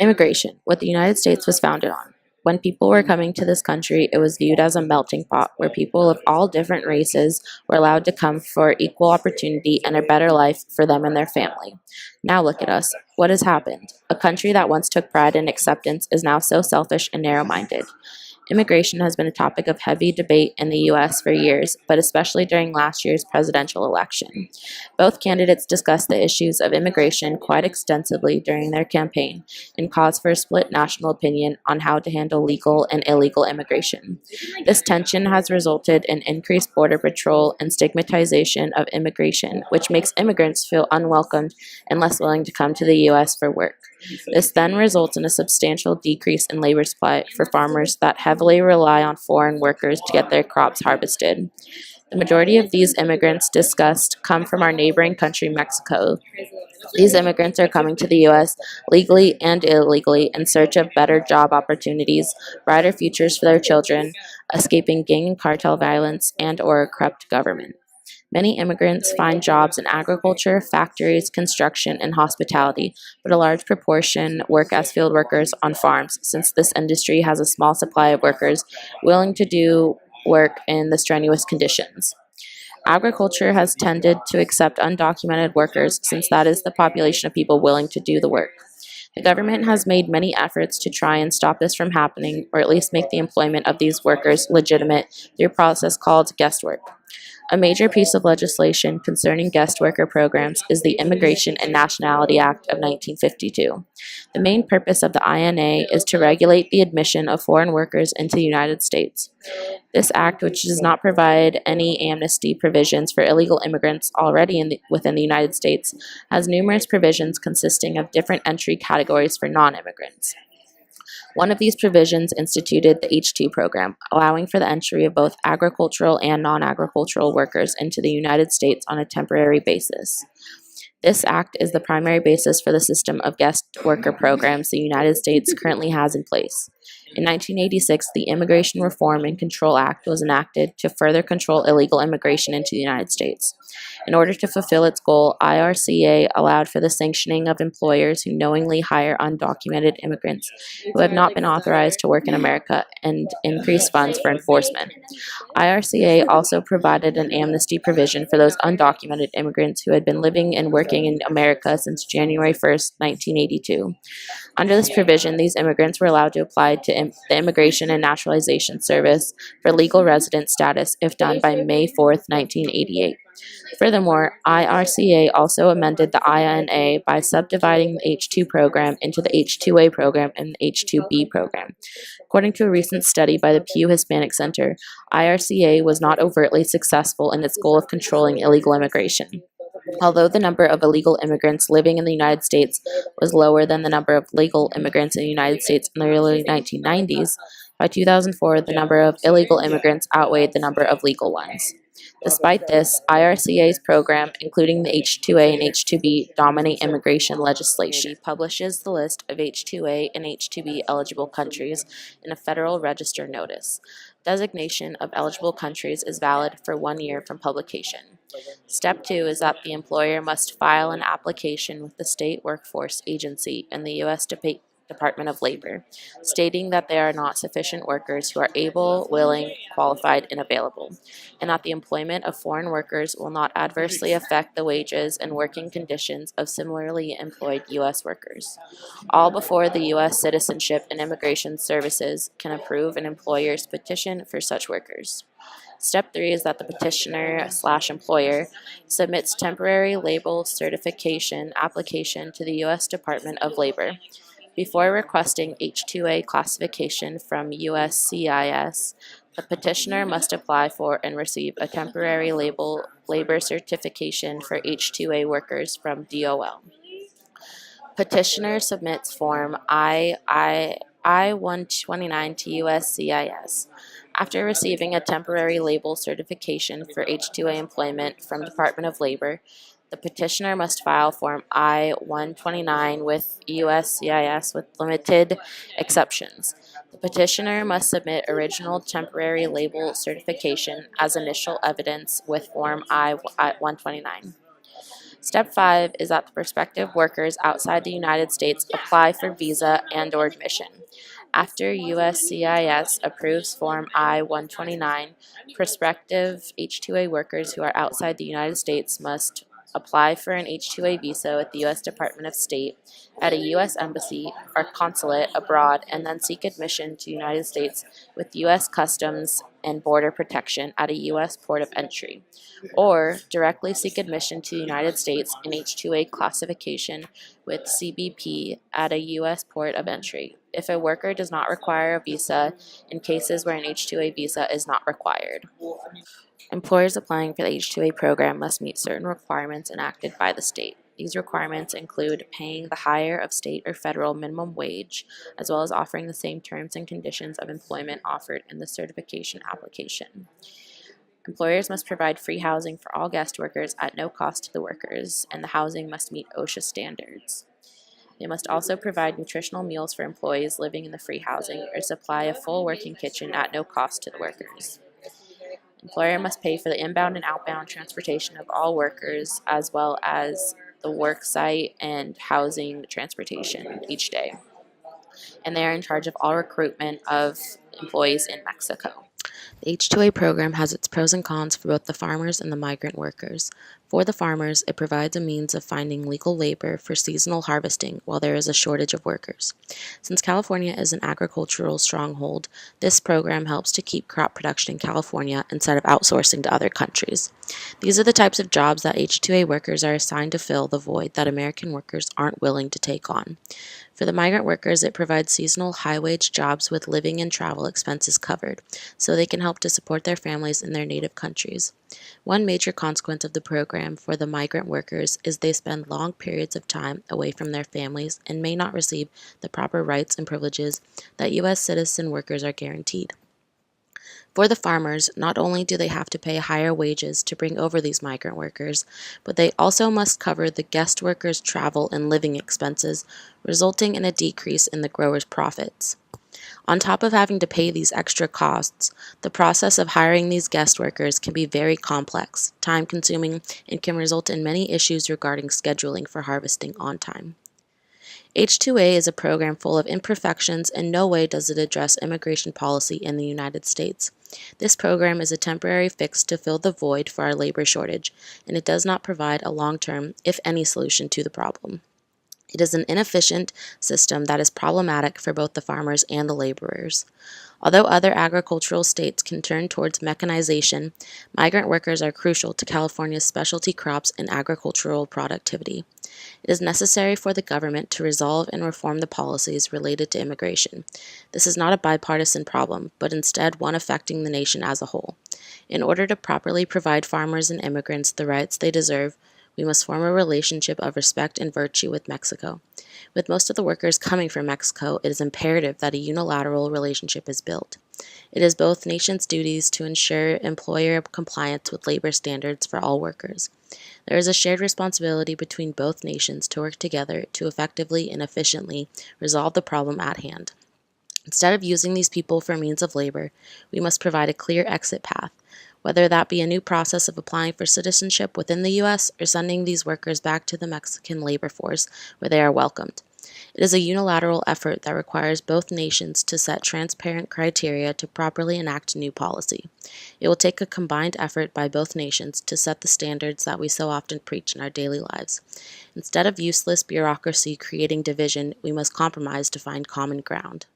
Immigration, what the United States was founded on. When people were coming to this country, it was viewed as a melting pot where people of all different races were allowed to come for equal opportunity and a better life for them and their family. Now look at us. What has happened? A country that once took pride in acceptance is now so selfish and narrow minded. Immigration has been a topic of heavy debate in the U.S. for years, but especially during last year's presidential election. Both candidates discussed the issues of immigration quite extensively during their campaign and caused for a split national opinion on how to handle legal and illegal immigration. This tension has resulted in increased border patrol and stigmatization of immigration, which makes immigrants feel unwelcomed and less willing to come to the U.S. for work. This then results in a substantial decrease in labor supply for farmers that heavily rely on foreign workers to get their crops harvested. The majority of these immigrants discussed come from our neighboring country, Mexico. These immigrants are coming to the U.S. legally and illegally in search of better job opportunities, brighter futures for their children, escaping gang and cartel violence, and/or a corrupt government. Many immigrants find jobs in agriculture, factories, construction, and hospitality, but a large proportion work as field workers on farms, since this industry has a small supply of workers willing to do work in the strenuous conditions. Agriculture has tended to accept undocumented workers since that is the population of people willing to do the work. The government has made many efforts to try and stop this from happening, or at least make the employment of these workers legitimate through a process called guest work. A major piece of legislation concerning guest worker programs is the Immigration and Nationality Act of 1952. The main purpose of the INA is to regulate the admission of foreign workers into the United States. This act, which does not provide any amnesty provisions for illegal immigrants already within the United States, has numerous provisions consisting of different entry categories for non-immigrants. One of these provisions instituted the H-2 program, allowing for the entry of both agricultural and non-agricultural workers into the United States on a temporary basis. This act is the primary basis for the system of guest worker programs the United States currently has in place. In 1986, the Immigration Reform and Control Act was enacted to further control illegal immigration into the United States. In order to fulfill its goal, IRCA allowed for the sanctioning of employers who knowingly hire undocumented immigrants who have not been authorized to work in America and increase funds for enforcement. IRCA also provided an amnesty provision for those undocumented immigrants who had been living and working in America since January 1st, 1982. Under this provision, these immigrants were allowed to apply to the Immigration and Naturalization Service for legal resident status if done by May 4th, 1988. Furthermore, IRCA also amended the INA by subdividing the H-2 program into the H-2A program and the H-2B program. According to a recent study by the Pew Hispanic Center, IRCA was not overtly successful in its goal of controlling illegal immigration. Although the number of illegal immigrants living in the United States was lower than the number of legal immigrants in the United States in the early 1990s, by 2004 the number of illegal immigrants outweighed the number of legal ones. Despite this, IRCA's program, including the H-2A and H-2B, dominate immigration legislation. It publishes the list of H-2A and H-2B eligible countries in a Federal Register notice. Designation of eligible countries is valid for 1 year from publication. Step 2 is that the employer must file an application with the State Workforce Agency and the U.S. Department of Labor, stating that there are not sufficient workers who are able, willing, qualified, and available, and that the employment of foreign workers will not adversely affect the wages and working conditions of similarly employed U.S. workers. All before the U.S. Citizenship and Immigration Services can approve an employer's petition for such workers. Step 3 is that the petitioner/employer submits temporary label certification application to the U.S. Department of Labor. Before requesting H-2A classification from USCIS, the petitioner must apply for and receive a temporary labor certification for H-2A workers from DOL. Petitioner submits Form I-129 to USCIS. After receiving a temporary label certification for H-2A employment from Department of Labor, the petitioner must file Form I-129 with USCIS with limited exceptions. The petitioner must submit original temporary label certification as initial evidence with Form I-129. Step 5 is that the prospective workers outside the United States apply for visa and/or admission. After USCIS approves Form I-129, prospective H-2A workers who are outside the United States must apply for an H-2A visa with the U.S. Department of State at a U.S. embassy or consulate abroad and then seek admission to the United States with U.S. Customs and Border Protection at a U.S. port of entry, or directly seek admission to the United States in H-2A classification with CBP at a U.S. port of entry, if a worker does not require a visa in cases where an H-2A visa is not required. Employers applying for the H-2A program must meet certain requirements enacted by the state. These requirements include paying the higher of state or federal minimum wage, as well as offering the same terms and conditions of employment offered in the certification application. Employers must provide free housing for all guest workers at no cost to the workers, and the housing must meet OSHA standards. They must also provide nutritional meals for employees living in the free housing or supply a full working kitchen at no cost to the workers. Employer must pay for the inbound and outbound transportation of all workers, as well as the work site and housing transportation each day. And they are in charge of all recruitment of employees in Mexico. The H-2A program has its pros and cons for both the farmers and the migrant workers. For the farmers, it provides a means of finding legal labor for seasonal harvesting while there is a shortage of workers. Since California is an agricultural stronghold, this program helps to keep crop production in California instead of outsourcing to other countries. These are the types of jobs that H-2A workers are assigned to fill the void that American workers aren't willing to take on. For the migrant workers, it provides seasonal high-wage jobs with living and travel expenses covered, so they can help to support their families in their native countries. One major consequence of the program for the migrant workers is they spend long periods of time away from their families and may not receive the proper rights and privileges that U.S. citizen workers are guaranteed. For the farmers, not only do they have to pay higher wages to bring over these migrant workers, but they also must cover the guest workers' travel and living expenses, resulting in a decrease in the growers' profits. On top of having to pay these extra costs, the process of hiring these guest workers can be very complex, time-consuming, and can result in many issues regarding scheduling for harvesting on time. H-2A is a program full of imperfections, and no way does it address immigration policy in the United States. This program is a temporary fix to fill the void for our labor shortage, and it does not provide a long-term, if any, solution to the problem. It is an inefficient system that is problematic for both the farmers and the laborers. Although other agricultural states can turn towards mechanization, migrant workers are crucial to California's specialty crops and agricultural productivity. It is necessary for the government to resolve and reform the policies related to immigration. This is not a bipartisan problem, but instead one affecting the nation as a whole. In order to properly provide farmers and immigrants the rights they deserve, we must form a relationship of respect and virtue with Mexico. With most of the workers coming from Mexico, it is imperative that a unilateral relationship is built. It is both nations' duties to ensure employer compliance with labor standards for all workers. There is a shared responsibility between both nations to work together to effectively and efficiently resolve the problem at hand. Instead of using these people for means of labor, we must provide a clear exit path, whether that be a new process of applying for citizenship within the U.S. or sending these workers back to the Mexican labor force where they are welcomed. It is a unilateral effort that requires both nations to set transparent criteria to properly enact new policy. It will take a combined effort by both nations to set the standards that we so often preach in our daily lives. Instead of useless bureaucracy creating division, we must compromise to find common ground.